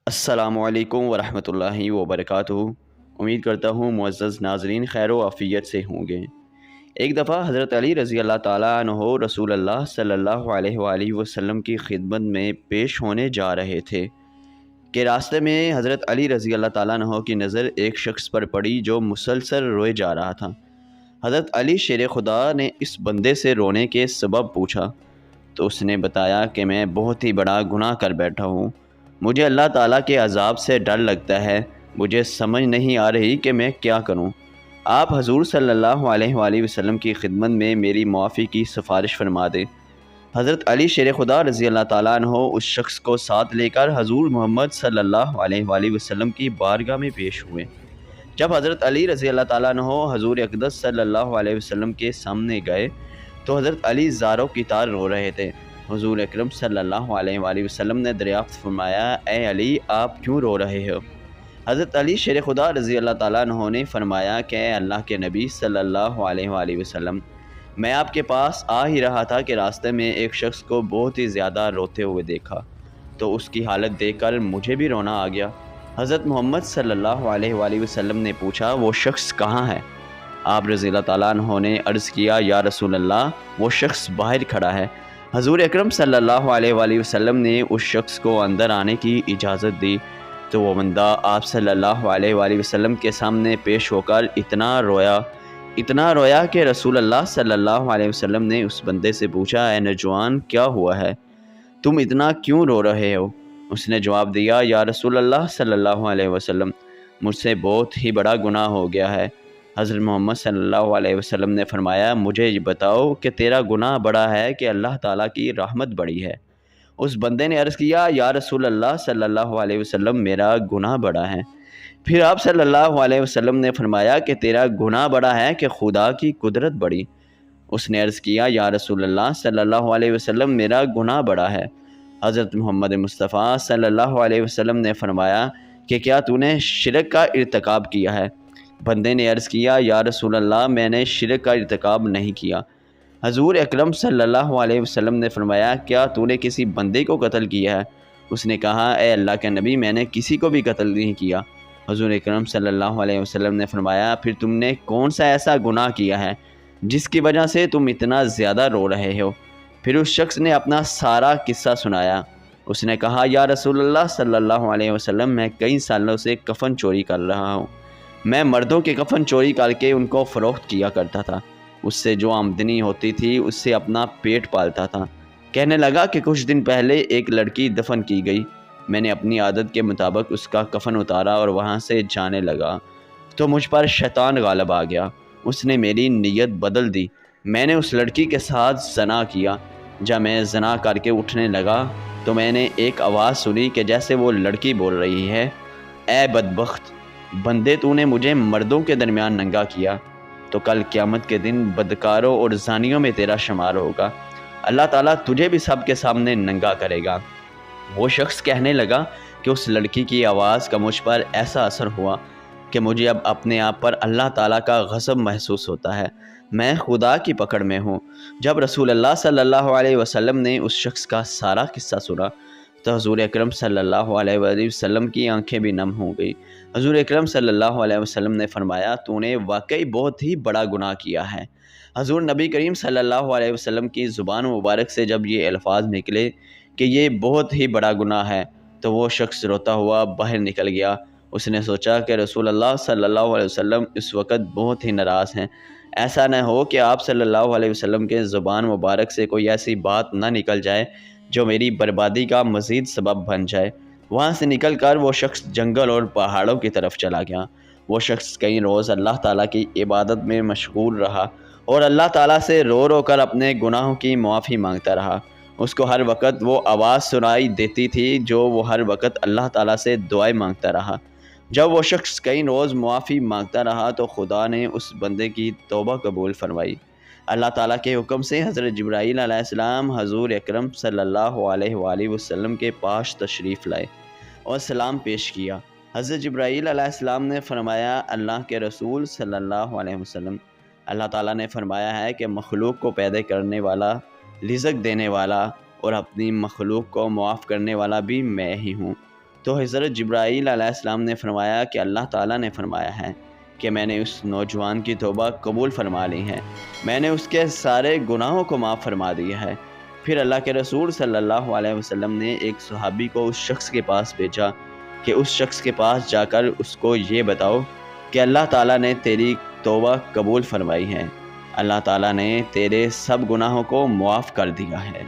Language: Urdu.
السلام علیکم ورحمۃ اللہ وبرکاتہ۔ امید کرتا ہوں معزز ناظرین خیر و عافیت سے ہوں گے۔ ایک دفعہ حضرت علی رضی اللہ تعالیٰ عنہ رسول اللہ صلی اللہ علیہ وآلہ وسلم کی خدمت میں پیش ہونے جا رہے تھے کہ راستے میں حضرت علی رضی اللہ تعالیٰ عنہ کی نظر ایک شخص پر پڑی جو مسلسل روئے جا رہا تھا۔ حضرت علی شیر خدا نے اس بندے سے رونے کے سبب پوچھا تو اس نے بتایا کہ میں بہت ہی بڑا گناہ کر بیٹھا ہوں، مجھے اللہ تعالیٰ کے عذاب سے ڈر لگتا ہے، مجھے سمجھ نہیں آ رہی کہ میں کیا کروں۔ آپ حضور صلی اللہ علیہ وآلہ وسلم کی خدمت میں میری معافی کی سفارش فرما دیں۔ حضرت علی شیر خدا رضی اللہ تعالیٰ عنہ اس شخص کو ساتھ لے کر حضور محمد صلی اللہ علیہ وآلہ وسلم کی بارگاہ میں پیش ہوئے۔ جب حضرت علی رضی اللہ تعالیٰ عنہ حضور اقدس صلی اللہ علیہ وسلم کے سامنے گئے تو حضرت علی زاروں کی طرح رو رہے تھے۔ حضور اکرم صلی اللہ علیہ وآلہ وسلم نے دریافت فرمایا، اے علی آپ کیوں رو رہے ہو؟ حضرت علی شیر خدا رضی اللہ تعالیٰ عنہ نے فرمایا کہ اے اللہ کے نبی صلی اللہ علیہ وآلہ وسلم، میں آپ کے پاس آ ہی رہا تھا کہ راستے میں ایک شخص کو بہت ہی زیادہ روتے ہوئے دیکھا تو اس کی حالت دیکھ کر مجھے بھی رونا آ گیا۔ حضرت محمد صلی اللہ علیہ وآلہ وسلم نے پوچھا وہ شخص کہاں ہے؟ آپ رضی اللہ تعالیٰ عنہ نے عرض کیا، یا رسول اللہ وہ شخص باہر کھڑا ہے۔ حضور اکرم صلی اللہ علیہ وآلہ وسلم نے اس شخص کو اندر آنے کی اجازت دی تو وہ بندہ آپ صلی اللہ علیہ وآلہ وسلم کے سامنے پیش ہو کر اتنا رویا کہ رسول اللہ صلی اللہ علیہ وسلم نے اس بندے سے پوچھا، اے نوجوان کیا ہوا ہے؟ تم اتنا کیوں رو رہے ہو؟ اس نے جواب دیا، یا رسول اللہ صلی اللہ علیہ وسلم، مجھ سے بہت ہی بڑا گناہ ہو گیا ہے۔ حضرت محمد صلی اللہ علیہ وسلم نے فرمایا، مجھے یہ بتاؤ کہ تیرا گناہ بڑا ہے کہ اللہ تعالیٰ کی رحمت بڑی ہے؟ اس بندے نے عرض کیا، یا رسول اللہ صلی اللہ علیہ وسلم میرا گناہ بڑا ہے۔ پھر آپ صلی اللہ علیہ وسلم نے فرمایا کہ تیرا گناہ بڑا ہے کہ خدا کی قدرت بڑی؟ اس نے عرض کیا، یا رسول اللہ صلی اللہ علیہ وسلم میرا گناہ بڑا ہے۔ حضرت محمد مصطفیٰ صلی اللہ علیہ وسلم نے فرمایا کہ کیا تو نے شرک کا ارتکاب کیا ہے؟ بندے نے عرض کیا، یا رسول اللہ میں نے شرک کا ارتکاب نہیں کیا۔ حضور اکرم صلی اللہ علیہ وسلم نے فرمایا، کیا تو نے کسی بندے کو قتل کیا ہے؟ اس نے کہا، اے اللہ کے نبی میں نے کسی کو بھی قتل نہیں کیا۔ حضور اکرم صلی اللہ علیہ وسلم نے فرمایا، پھر تم نے کون سا ایسا گناہ کیا ہے جس کی وجہ سے تم اتنا زیادہ رو رہے ہو؟ پھر اس شخص نے اپنا سارا قصہ سنایا۔ اس نے کہا، یا رسول اللہ صلی اللہ علیہ وسلم میں کئی سالوں سے کفن چوری کر رہا ہوں۔ میں مردوں کے کفن چوری کر کے ان کو فروخت کیا کرتا تھا، اس سے جو آمدنی ہوتی تھی اس سے اپنا پیٹ پالتا تھا۔ کہنے لگا کہ کچھ دن پہلے ایک لڑکی دفن کی گئی، میں نے اپنی عادت کے مطابق اس کا کفن اتارا اور وہاں سے جانے لگا تو مجھ پر شیطان غالب آ گیا، اس نے میری نیت بدل دی، میں نے اس لڑکی کے ساتھ زنا کیا۔ جب میں زنا کر کے اٹھنے لگا تو میں نے ایک آواز سنی کہ جیسے وہ لڑکی بول رہی ہے، اے بدبخت بندے، تو نے مجھے مردوں کے درمیان ننگا کیا تو کل قیامت کے دن بدکاروں اور زانیوں میں تیرا شمار ہوگا، اللہ تعالیٰ تجھے بھی سب کے سامنے ننگا کرے گا۔ وہ شخص کہنے لگا کہ اس لڑکی کی آواز کا مجھ پر ایسا اثر ہوا کہ مجھے اب اپنے آپ پر اللہ تعالیٰ کا غضب محسوس ہوتا ہے، میں خدا کی پکڑ میں ہوں۔ جب رسول اللہ صلی اللہ علیہ وسلم نے اس شخص کا سارا قصہ سنا تو حضور اکرم صلی اللہ علیہ وآلہ وسلم کی آنکھیں بھی نم ہو گئی۔ حضور اکرم صلی اللہ علیہ وسلم نے فرمایا، تو نے واقعی بہت ہی بڑا گناہ کیا ہے۔ حضور نبی کریم صلی اللہ علیہ وسلم کی زبان مبارک سے جب یہ الفاظ نکلے کہ یہ بہت ہی بڑا گناہ ہے تو وہ شخص روتا ہوا باہر نکل گیا۔ اس نے سوچا کہ رسول اللہ صلی اللہ علیہ وسلم اس وقت بہت ہی ناراض ہیں، ایسا نہ ہو کہ آپ صلی اللہ علیہ وسلم کے زبان مبارک سے کوئی ایسی بات نہ نکل جائے جو میری بربادی کا مزید سبب بن جائے۔ وہاں سے نکل کر وہ شخص جنگل اور پہاڑوں کی طرف چلا گیا۔ وہ شخص کئی روز اللہ تعالیٰ کی عبادت میں مشغول رہا اور اللہ تعالیٰ سے رو رو کر اپنے گناہوں کی معافی مانگتا رہا۔ اس کو ہر وقت وہ آواز سنائی دیتی تھی جو وہ ہر وقت اللہ تعالیٰ سے دعائیں مانگتا رہا۔ جب وہ شخص کئی روز معافی مانگتا رہا تو خدا نے اس بندے کی توبہ قبول فرمائی۔ اللہ تعالیٰ کے حکم سے حضرت جبرائیل علیہ السلام حضور اکرم صلی اللہ علیہ وآلہ وسلم کے پاس تشریف لائے اور سلام پیش کیا۔ حضرت جبرائیل علیہ السلام نے فرمایا، اللہ کے رسول صلی اللہ علیہ وسلم، اللہ تعالیٰ نے فرمایا ہے کہ مخلوق کو پیدا کرنے والا، رزق دینے والا اور اپنی مخلوق کو معاف کرنے والا بھی میں ہی ہوں۔ تو حضرت جبرائیل علیہ السلام نے فرمایا کہ اللہ تعالیٰ نے فرمایا ہے کہ میں نے اس نوجوان کی توبہ قبول فرما لی ہے، میں نے اس کے سارے گناہوں کو معاف فرما دیا ہے۔ پھر اللہ کے رسول صلی اللہ علیہ وسلم نے ایک صحابی کو اس شخص کے پاس بھیجا کہ اس شخص کے پاس جا کر اس کو یہ بتاؤ کہ اللہ تعالیٰ نے تیری توبہ قبول فرمائی ہے، اللہ تعالیٰ نے تیرے سب گناہوں کو معاف کر دیا ہے۔